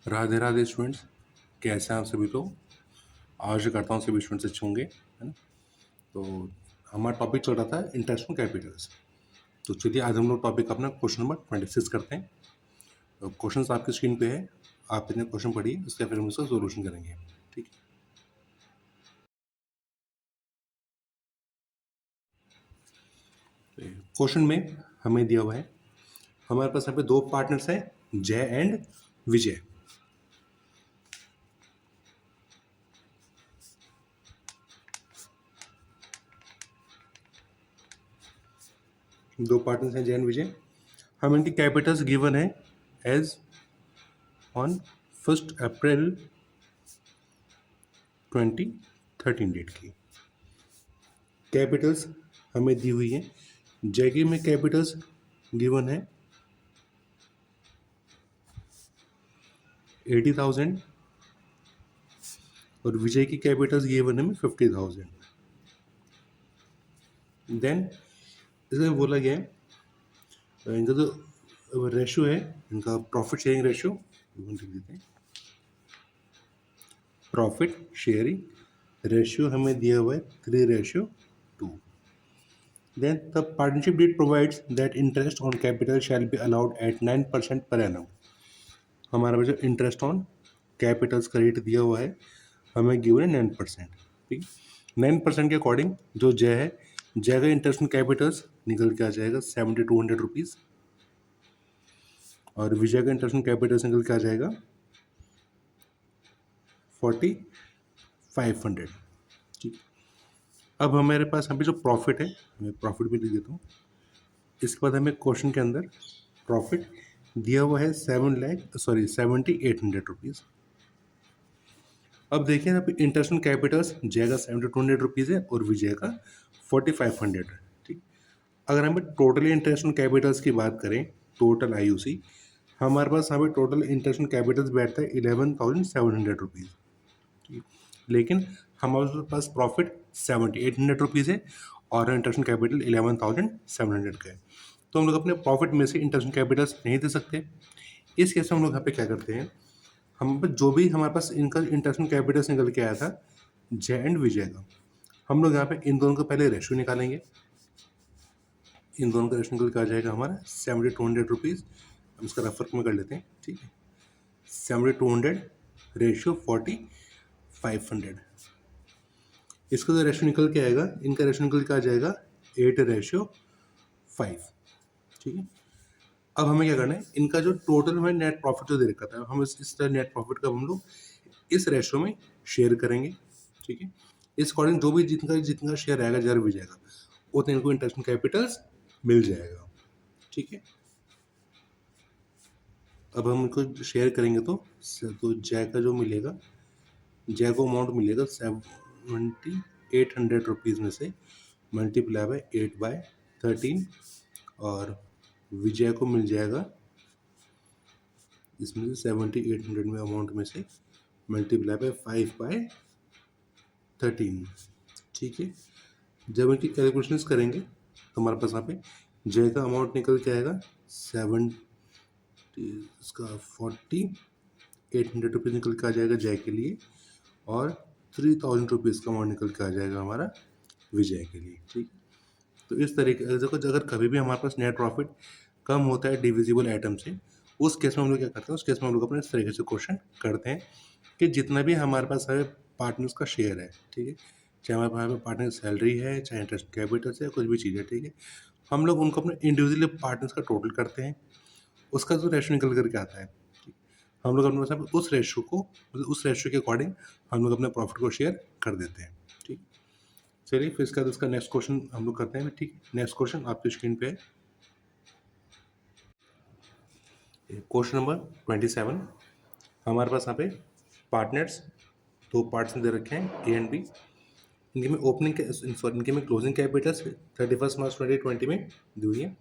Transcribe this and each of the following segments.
Radhe Radhe students, कैसे हैं आप सभी लोग। आशा करता हूँ सभी स्टूडेंट्स अच्छे होंगे, है ना। तो हमारा टॉपिक चल रहा था इंटरेस्ट ऑन कैपिटल्स। तो चलिए आज हम लोग टॉपिक अपना क्वेश्चन नंबर 26 करते हैं। तो क्वेश्चन आपकी स्क्रीन पे है, आप इतने क्वेश्चन पढ़िए, उसके फिर हम उसका सोल्यूशन करेंगे। ठीक है। क्वेश्चन में हमें दिया हुआ है, हमारे पास यहाँ पे दो पार्टनर्स हैं, जय एंड विजय। दो पार्टनर्स हैं जय एंड विजय। हम इनकी कैपिटल्स गिवन है एज ऑन 1 अप्रैल 2013 डेट की। कैपिटल्स हमें दी हुई है, जय में कैपिटल्स गिवन है 80,000 और विजय की कैपिटल्स गिवन है 50,000। देन इसमें बोला गया है इनका जो रेशियो है, इनका प्रॉफिट शेयरिंग रेशियो लिख देते हैं। प्रॉफिट शेयरिंग रेशियो हमें दिया हुआ है 3:2। Then the partnership deed provides that interest on capital shall be allowed at 9% per annum. हमारा जो इंटरेस्ट ऑन कैपिटल्स का रेट दिया हुआ है हमें गिवन है 9%। ठीक, 9% के अकॉर्डिंग जो जय है, जय का इंटरेस्ट ऑन कैपिटल्स निकल के आ जाएगा 7,200 रुपीज़ और विजय का इंटरेस्ट ऑन कैपिटल्स निकल के आ जाएगा 4,500। ठीक, अब हमारे पास यहाँ पे जो प्रॉफिट है, मैं प्रॉफिट भी लिख देता हूँ। इसके बाद हमें क्वेश्चन के अंदर प्रॉफिट दिया हुआ है 7,800 रुपीज़। अब देखिए यहाँ पे इंटरेस्ट ऑन कैपिटल्स जय का 7,200 रुपीज़ है और विजय का 4,500 है। ठीक, अगर हम टोटली इंटरेस्ट ऑन कैपिटल्स की बात करें, टोटल IUC, हमारे पास यहाँ पे टोटल इंटरेस्ट ऑन कैपिटल्स बैठता है 11,700 रुपीज़। ठीक, लेकिन हमारे पास प्रॉफिट 7,800 रुपीज़ है और इंटरेस्ट ऑन कैपिटल 11,700 का है। तो हम लोग अपने प्रॉफिट में से इंटरेस्ट ऑन कैपिटल्स नहीं दे सकते। इस केस में हम लोग यहाँ पे क्या करते हैं, हम पे जो भी हमारे पास इनका इंटरेस्ट ऑन कैपिटल्स निकल के आया था जय एंड विजय का, हम लोग यहाँ पे इन दोनों का पहले रेशियो निकालेंगे। इन दोनों का रेशियो निकल के आ जाएगा हमारा 7,200 रुपीज़। हम इसका रफर में कर लेते हैं। ठीक है, 7,200 रेशियो 4,500। इसका जो रेशियो निकल के आएगा, इनका रेशियो निकल के आ जाएगा 8:5। ठीक है, अब हमें क्या करना है, इनका जो टोटल हमें नेट प्रॉफिट जो दे रखा था, हम इस नेट प्रॉफिट का हम लोग इस रेशियो में शेयर करेंगे। ठीक है, इस अकॉर्डिंग जो भी जितना जितना शेयर आएगा जय विजय का, उतना इनको इंटरेस्ट कैपिटल्स मिल जाएगा। ठीक है, अब हम इनको शेयर करेंगे तो जय का जो मिलेगा, जय को अमाउंट मिलेगा 7,800 रुपीज़ में से मल्टीप्लाई बाय 8/13 और विजय को मिल जाएगा इसमें से 7,800 में अमाउंट में से मल्टीप्लाई बाय 5/13। ठीक है, जब इनकी कैलकुलेशंस करेंगे तो हमारे पास यहाँ पे जय का अमाउंट निकल के आएगा 4,800 रुपीज़ निकल के आ जाएगा जय के लिए और 3,000 रुपीज़ का अमाउंट निकल के आ जाएगा हमारा विजय के लिए। ठीक, तो इस तरीके से अगर कभी भी हमारे पास नेट प्रॉफिट कम होता है डिविजिबल आइटम से, उस केस में हम लोग क्या करते हैं, उस केस में हम लोग अपने इस तरीके से क्वेश्चन करते हैं कि जितना भी हमारे पास है पार्टनर्स का शेयर है, ठीक है, चाहे हमारे पास पार्टनर सैलरी है, चाहे इंटरेस्ट कैपिटल है, कुछ भी चीज़ है, ठीक है, हम लोग उनको अपने इंडिविजुअली पार्टनर्स का टोटल करते हैं, उसका जो रेशो निकल करके आता है, हम लोग अपने पास उस रेशो को, मतलब उस रेशो के अकॉर्डिंग हम लोग अपने प्रॉफिट को शेयर कर देते हैं। ठीक, चलिए फिर इसका इसका नेक्स्ट क्वेश्चन हम लोग करते हैं। ठीक, नेक्स्ट क्वेश्चन आपकी स्क्रीन पे है, क्वेश्चन नंबर 27। हमारे पास यहाँ पे पार्टनर्स दो पार्ट्स में दे रखे हैं A एंड B। इनके में इनके में क्लोजिंग कैपिटल्स 31 मार्च 2020 में दी हुई है।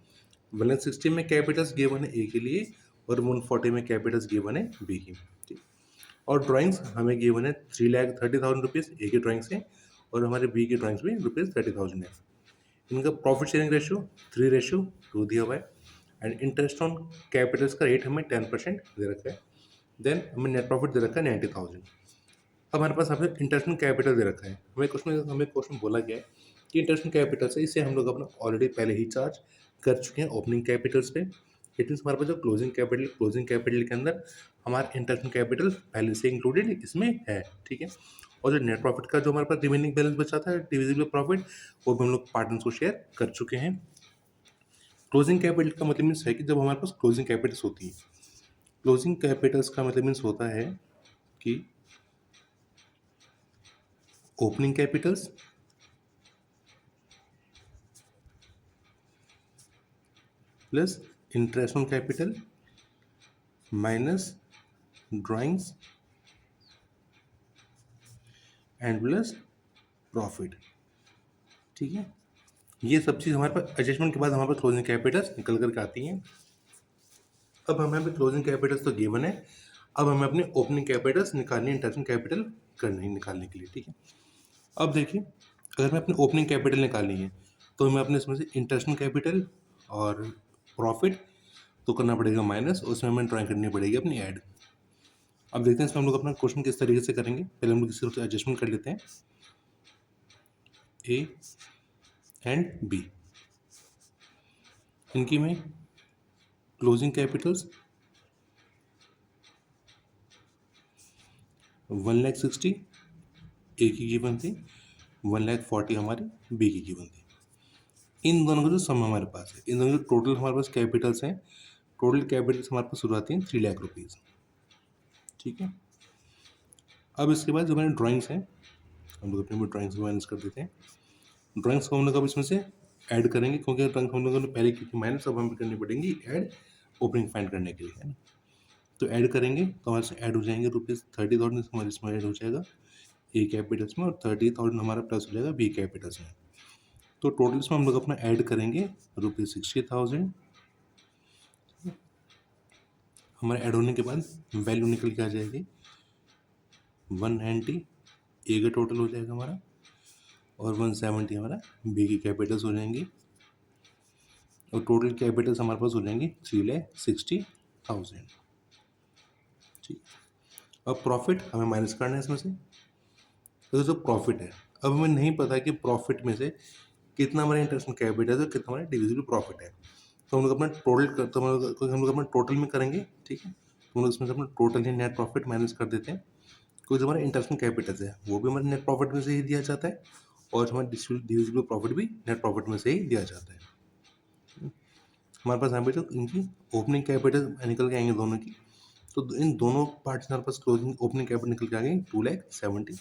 160 में कैपिटल्स गिवन है A के लिए और 140 में कैपिटल्स गिवन है B की। ठीक, और ड्राइंग्स हमें गिवन है 3,30,000 रुपीज़ A की ड्राइंग्स है और हमारे B की ड्राइंग्स में ₹30,000 है। इनका प्रॉफिट शेयरिंग रेशियो 3:2 दिया हुआ है एंड इंटरेस्ट ऑन कैपिटल्स का रेट हमें 10% दे रखा है। देन हमें नेट प्रॉफिट दे रखा है 90,000। अब हमारे पास हमें इंटरनेशनल कैपिटल दे रखा है। हमें क्वेश्चन बोला गया है कि इंटरनेशनल कैपिटल से इसे हम लोग अपना ऑलरेडी पहले ही चार्ज कर चुके हैं ओपनिंग कैपिटल्स पे। इट मीन्स हमारे पास जो क्लोजिंग कैपिटल के अंदर हमारा इंटरनेशनल कैपिटल पहले से इंक्लूडेड इसमें है, ठीक है। और जो नेट प्रॉफिट का जो हमारे पास रिमेनिंग बैलेंस बचा था डिविजिबल प्रॉफिट, वो भी हम लोग पार्टनर्स को शेयर कर चुके हैं। क्लोजिंग कैपिटल का मतलब मीन्स है कि जब हमारे पास क्लोजिंग कैपिटल्स होती है, क्लोजिंग कैपिटल्स का मतलब मीन्स होता है कि opening Capitals plus international capital minus drawings and plus profit, ठीक है। ये सब चीज़ हमारे पास एडजस्टमेंट के बाद हमारे पास क्लोजिंग कैपिटल्स निकल करके आती हैं। अब हमें अभी क्लोजिंग कैपिटल्स तो गिवन है, अब हमें अपने ओपनिंग कैपिटल्स निकालनी है इंटरनेशनल कैपिटल करनी निकालने के लिए, ठीक है। अब देखिए, अगर मैं अपनी ओपनिंग कैपिटल निकालनी है तो हमें अपने इसमें से इंटरनेशनल कैपिटल और प्रॉफिट तो करना पड़ेगा माइनस, उसमें हमें ड्राइंग करनी पड़ेगी अपनी ऐड। अब देखते हैं इसमें हम लोग अपना क्वेश्चन किस तरीके से करेंगे। पहले हम लोग इस तरफ से एडजस्टमेंट कर लेते हैं, ए एंड बी। इनकी में क्लोजिंग कैपिटल्स 1,60,000 ए की गिवन थी, 1,40,000 हमारी बी की गिवन थी। इन दोनों का जो सम हमारे पास है, इन दोनों के टोटल हमारे पास कैपिटल्स हैं, टोटल कैपिटल्स हमारे पास शुरू आती हैं 3,00,000 रुपीज़, ठीक है। अब इसके बाद जो हमारे ड्राइंग्स हैं, हम लोग अपने ड्राइंग्स को माइनस कर देते हैं। ड्राइंग्स को हम लोग अब इसमें से ऐड करेंगे, क्योंकि ड्राइंग हम लोगों ने पहले की थी माइनस, अब हमें करनी पड़ेंगी ऐड ओपनिंग फाइंड करने के लिए, है ना। तो ऐड करेंगे तो हमारे से ऐड हो जाएंगे ₹30,000 हमारे इसमें ऐड हो जाएगा ए कैपिटल्स में, और 30,000 हमारा प्लस हो जाएगा बी कैपिटल्स में। तो टोटल इसमें हम लोग अपना ऐड करेंगे ₹60,000। हमारे ऐड होने के बाद वैल्यू निकल के आ जाएगी 190 ए का टोटल हो जाएगा हमारा, और 170 हमारा बी की कैपिटल्स हो जाएंगी, और टोटल कैपिटल्स हमारे पास हो जाएंगी 3,60,000, ठीक। अब प्रॉफिट हमें माइनस करना है इसमें से। तो जो प्रॉफिट है, अब हमें नहीं पता कि प्रॉफिट में से कितना हमारा इंटरेस्ट कैपिटल है, कितना हमारा डिविजिबल प्रॉफिट है। तो हम लोग अपना टोटल तो हम लोग अपना टोटल में करेंगे, ठीक है। तो हम लोग इसमें से अपना टोटल ही नेट प्रॉफिट माइनस कर देते हैं, क्योंकि जो हमारा इंटरेस्ट कैपिटल है वो भी हमारे नेट प्रॉफिट में से ही दिया जाता है, और हमारा डिविजिबल प्रॉफिट भी नेट प्रॉफिट में से ही दिया जाता है। हमारे पास यहाँ पे जो इनकी ओपनिंग कैपिटल निकल के आएंगे दोनों की, तो इन दोनों पार्ट्स हमारे पास क्लोजिंग ओपनिंग कैपिटल निकल के आ गई 2,70,000।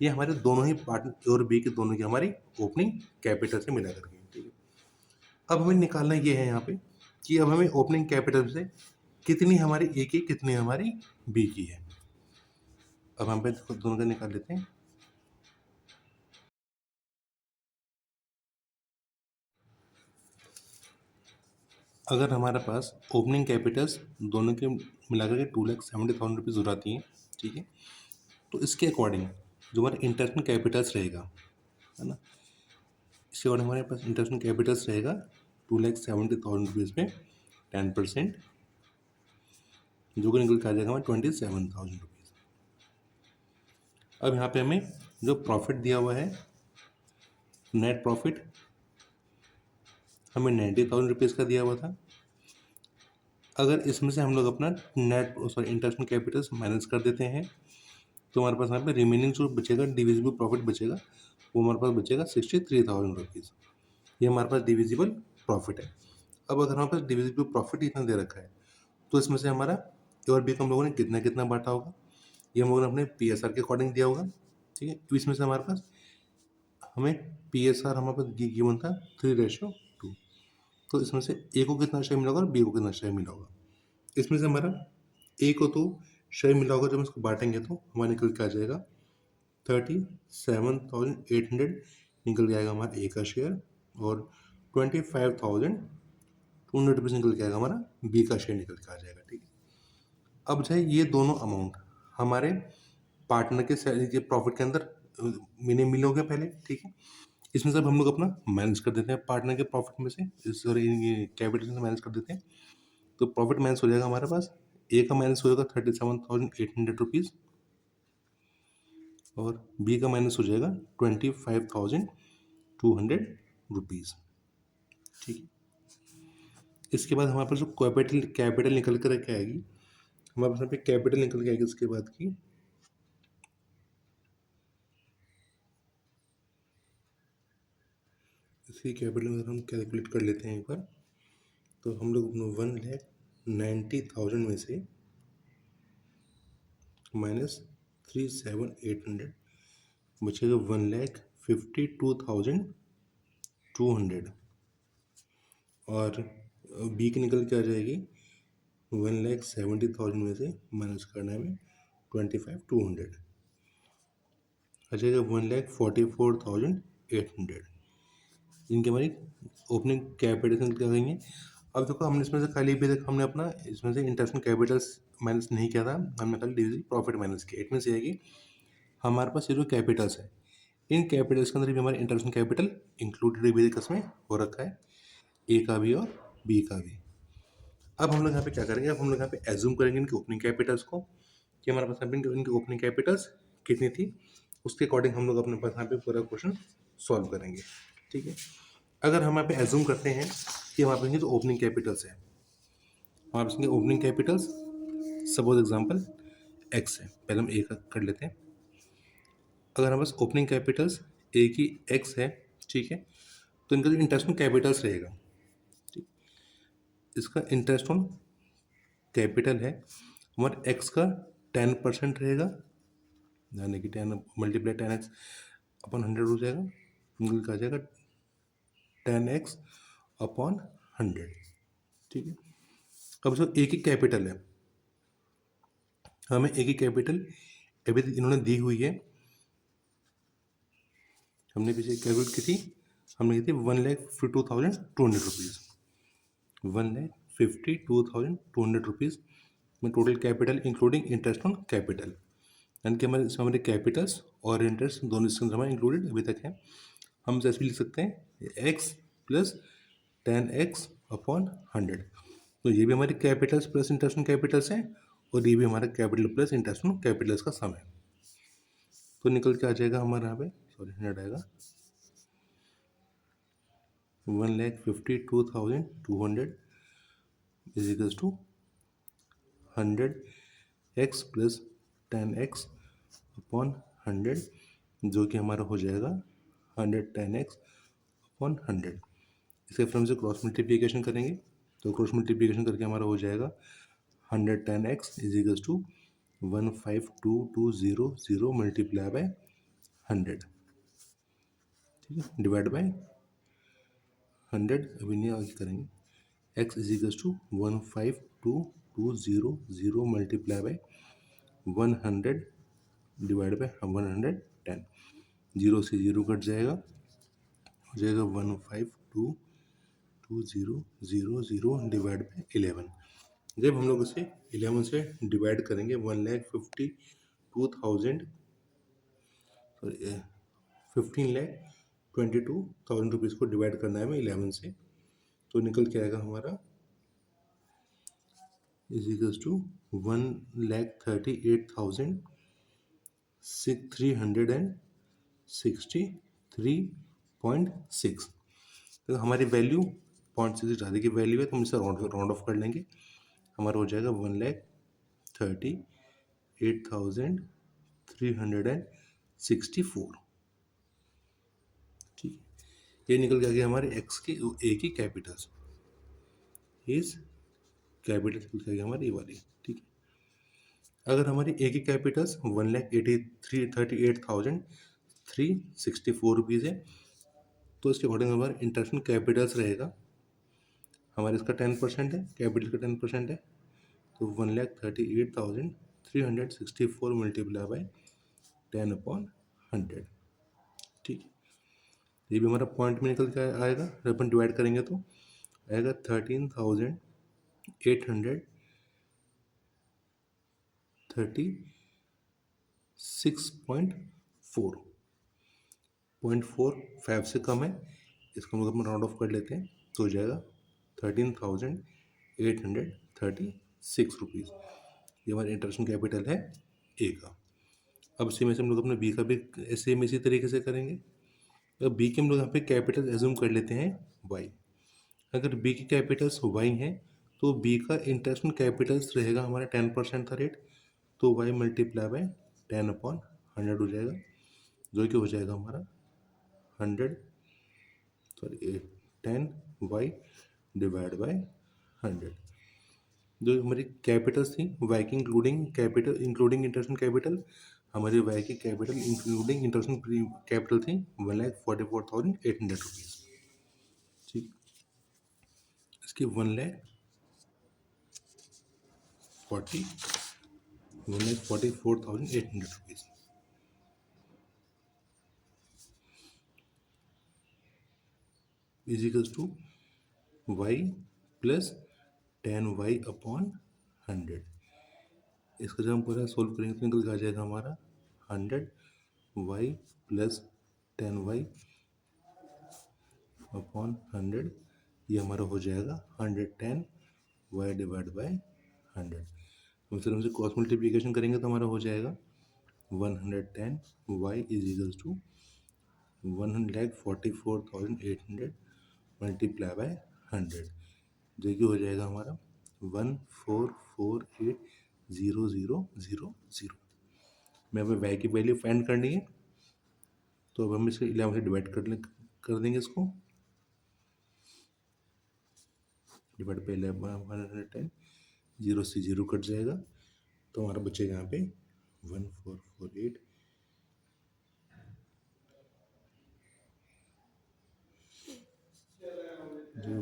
ये हमारे दोनों ही पार्ट ए और बी के दोनों की हमारी ओपनिंग कैपिटल से मिला करके, ठीक है। अब हमें निकालना ये है यहाँ पे कि अब हमें ओपनिंग कैपिटल से कितनी हमारी ए की कितनी हमारी बी की है। अब हम पे दोनों का निकाल लेते हैं। अगर हमारे पास ओपनिंग कैपिटल्स दोनों के मिलाकर के 2,70,000 रुपीज़ हो जाती हैं, ठीक है। तो इसके अकॉर्डिंग जो हमारा इंटरनेशनल कैपिटल्स रहेगा, है ना, इसके अकॉर्डिंग हमारे पास इंटरनेशनल कैपिटल्स रहेगा 2,70,000 रुपीज़ में 10%, जो कि निकल के आ जाएगा हमारा 27,000 रुपीज़। अब यहाँ पे हमें जो प्रॉफिट दिया हुआ है, नेट प्रॉफिट हमें 90,000 रुपीज़ का दिया हुआ था। अगर इसमें से हम लोग अपना इंटरनेशनल कैपिटल्स माइनस कर देते हैं, तो हमारे पास यहाँ पे रिमेनिंग जो बचेगा डिविजिबल प्रॉफिट बचेगा, वो हमारे पास बचेगा 63,000 रुपीज़। ये हमारे पास डिविजिबल प्रॉफिट है। अब अगर हमारे पास डिविजिबल प्रॉफिट इतना दे रखा है, तो इसमें से हमारा ए और बी को हम लोगों ने कितना कितना बांटा होगा, ये हम लोगों ने अपने PSR के अकॉर्डिंग दिया होगा, ठीक है। तो इसमें से हमारे पास हमें PSR हमारे पास गिवन था 3:2, तो इसमें से ए को कितना शेयर मिला होगा और बी को कितना शेयर मिला होगा। इसमें से हमारा ए को तो शेयर मिला होगा, जब हम इसको बांटेंगे तो हमारा निकल के आ जाएगा 37,800 निकल के आएगा हमारा ए का शेयर, और 25,200 रुपीज़ निकल के आएगा हमारा बी का शेयर निकल के आ जाएगा, ठीक है। अब चाहे ये दोनों अमाउंट हमारे पार्टनर के सैलरी के प्रॉफिट के अंदर मिले हो गए पहले, ठीक है। इसमें सब हम लोग अपना माइनस कर देते हैं पार्टनर के प्रॉफिट में से, सॉरी कैपिटल से माइनस कर देते हैं, तो प्रॉफिट माइनस हो जाएगा हमारे पास ए का माइनस हो जाएगा 37,800 रुपीज़ और बी का माइनस हो जाएगा 25,200 रुपीज़। ठीक है। इसके बाद हमारे पास जो कैपिटल निकल कर क्या आएगी, हमारे पास यहाँ पे कैपिटल निकल के आएगी इसके बाद की इसकी कैपिटल अगर हम कैलकुलेट कर लेते हैं एक बार, तो हम लोग 1,90,000 में से -37,800 बचेगा 1,52,200 और बी की निकल के आ जाएगी 1,70,000 में से माइनस करना है 25,200 आ जाएगा 1,44,800। इनकी हमारी ओपनिंग कैपिटल क्या करेंगे। अब देखो हमने इसमें से खाली भी देखो हमने अपना इसमें से इंटरनेशनल कैपिटल्स माइनस नहीं किया था, हमने खाली डिविजन प्रॉफिट माइनस किया। इट मीन्स ये है कि हमारे पास ये जो कैपिटल्स है, इन कैपिटल्स के अंदर भी हमारे इंटरनेशनल कैपिटल इंक्लूडेड भी इसमें हो रखा है, ए का भी और बी का भी। अब हम लोग यहाँ पे क्या करेंगे, अब हम लोग यहाँ पे एज्यूम करेंगे इनके ओपनिंग कैपिटल्स को कि हमारे पास यहाँ पे इनकी ओपनिंग कैपिटल्स कितनी थी, उसके अकॉर्डिंग हम लोग अपने पास यहाँ पे पूरा क्वेश्चन सॉल्व करेंगे। ठीक है। अगर हम यहाँ पे एज्यूम करते हैं कि हमारे पास जो ओपनिंग कैपिटल्स है, हमारे पास opening capitals suppose example X है, पहले हम ए का कर लेते हैं। अगर हमारे पास ओपनिंग कैपिटल्स ए की एक्स है, ठीक है, तो इनका जो इंटरेस्ट ऑन कैपिटल्स रहेगा, ठीक, इसका इंटरेस्ट ऑन कैपिटल है हमारे एक्स का 10% रहेगा, यानी कि 10 मल्टीप्लाई 10x अपॉन 100 हो जाएगा, निकल का आ जाएगा 10x अपॉन 100। ठीक है। अब जो ए की कैपिटल है, हमें ए की कैपिटल अभी इन्होंने दी हुई है, हमने पीछे कैलकुलेट की थी, हमने की थी 1,52,200 रुपीज़, 1,52,200 रुपीज़ में total capital including interest on capital, यानी कि हमारे इसमें हमारे कैपिटल्स और इंटरेस्ट दोनों इसके अंदर हमारे इंक्लूडेड अभी तक है। हम जैसे भी लिख सकते हैं x प्लस 10x अपॉन 100, तो ये भी हमारे Capitals plus interest on Capitals हैं और ये भी हमारा capital plus interest on Capitals का सम है। तो निकल के आ जाएगा हमारा यहाँ पे, सॉरी 100 आएगा 1,52,200 is equals to 100x plus 10x upon 100, जो कि हमारा हो जाएगा 110x अपॉन 100। इसके फिर हम से क्रॉस मल्टीप्लिकेशन करेंगे, तो क्रॉस मल्टीप्लिकेशन करके हमारा हो जाएगा 110x is equals to 152,200 multiply by 100, ठीक है, डिवाइड बाय 100 अभी नहीं आगे करेंगे, x is equals to 152,200 multiply by 100 divide by 110, zero से जीरो कट जाएगा, हो जाएगा 152,200 डिवाइड बाय 11। जब हम लोग इसे 11 से डिवाइड करेंगे 1,52,000 सॉरी 15,22,000 रुपीज़ को डिवाइड करना है हमें 11 से, तो निकल के आएगा हमारा इज इक्वल्स टू 1,33,863.6। तो हमारी वैल्यू 0.6 ज़्यादा की वैल्यू है, तो हम इसे राउंड ऑफ कर लेंगे, हमारा हो जाएगा 1,38,364। ठीक है, ये निकल के आ गया हमारे एक्स की ए की कैपिटल्स, इस कैपिटल निकल के आ गया हमारी ए वाली। ठीक है। अगर हमारी ए की कैपिटल्स 1,38,364 रुपीज़ है, तो इसके अकॉर्डिंग हमारा इंटरनेशनल कैपिटल्स रहेगा, हमारे इसका 10% है, कैपिटल का 10% है, तो 1,38,364 मल्टीप्लाई बाय 10 अपॉन 100। ठीक है, ये भी हमारा पॉइंट में निकल के आएगा, जब अपन डिवाइड करेंगे तो आएगा 13,836.4, 0.45 से कम है, इसको हम लोग अपन राउंड ऑफ कर लेते हैं, तो हो जाएगा 13,836 रुपीज़। ये हमारा इंटरनेशनल कैपिटल है ए का। अब सेम ऐसे हम लोग अपना बी का भी सेम इसी तरीके से करेंगे। अब बी के हम लोग यहाँ पे कैपिटल एज्यूम कर लेते हैं वाई। अगर बी की कैपिटल्स वाई हैं तो बी का इंटरनेशनल कैपिटल्स रहेगा हमारा 10% था रेट, तो वाई मल्टीप्लाई बाय 10/100 हो जाएगा, जो कि हो जाएगा हमारा 100 सॉरी 10 वाई डिवाइड बाय 100। जो हमारी कैपिटल्स थी वाई की including capital including international capital, हमारी वाई की कैपिटल इंक्लूडिंग इंटरनेशनल कैपिटल थी 1,44,800 रुपीज़। ठीक, इसकी 1,44,800 rupees is equals to Y plus 10 Y. इसका जब हम पूरा सोल्व करेंगे तो निकल के आ जाएगा हमारा 100 वाई प्लस 10 वाई/100, ये हमारा हो जाएगा 110 वाई डिवाइड बाय 100। हम फिर हमसे क्रॉस मल्टीप्लिकेशन करेंगे तो हमारा हो जाएगा 110 Y is equals to 1,44,800 multiply by 100, जो कि हो जाएगा हमारा 1,448,000। मैं हमें वाई की वैल्यू फाइंड करनी है, तो अब हम इसे 11 से डिवाइड कर देंगे इसको। डिवाइड पे 110, 0 से 0 कट जाएगा, तो हमारा बचेगा यहाँ पे 1,448 जो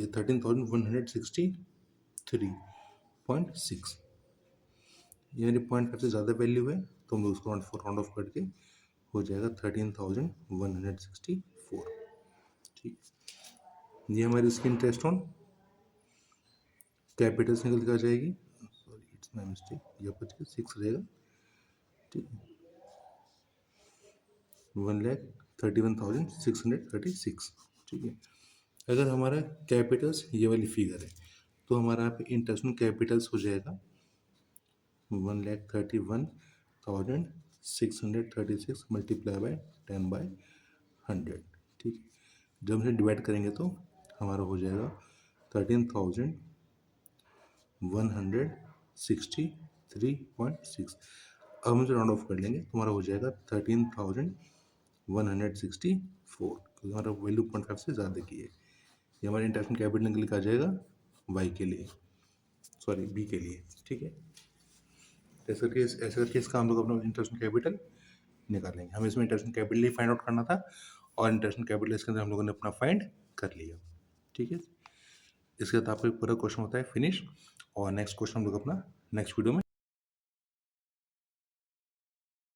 13,163.6, यानी 0.5 से ज़्यादा वैल्यू है तो हम लोग उसको राउंड ऑफ करके हो जाएगा 13,164। ठीक, ये हमारी इसकी इंटरेस्ट ऑन कैपिटल से निकल के आ जाएगी, सॉरी इट्स माय मिस्टेक, ये बच के 6 रहेगा। ठीक, 1,31,636। ठीक है, अगर हमारा कैपिटल्स ये वाली फिगर है तो हमारा यहाँ पे इंटरनेशनल कैपिटल्स हो जाएगा 1,31,636 मल्टीप्लाई बाय 10/100। ठीक, जब हम डिवाइड करेंगे तो हमारा हो जाएगा 13,163.6। अब हम इसे राउंड ऑफ कर लेंगे तो हमारा हो जाएगा 13,164, क्योंकि हमारा वैल्यू 0.5 से ज़्यादा की है। ये हमारे इंटरनेशनल कैपिटल निकल के आ जाएगा वाई के लिए, सॉरी बी के लिए। ठीक है, ऐसा करके इसका हम लोग अपना इंटरनेशनल कैपिटल निकालेंगे। हमें इसमें इंटरनेशनल कैपिटल ही फाइंड आउट करना था और इंटरनेशनल कैपिटल इसके अंदर हम लोगों ने अपना फाइंड कर लिया। ठीक है, इसके बाद आपका पूरा क्वेश्चन होता है फिनिश, और नेक्स्ट क्वेश्चन हम लोग अपना नेक्स्ट वीडियो में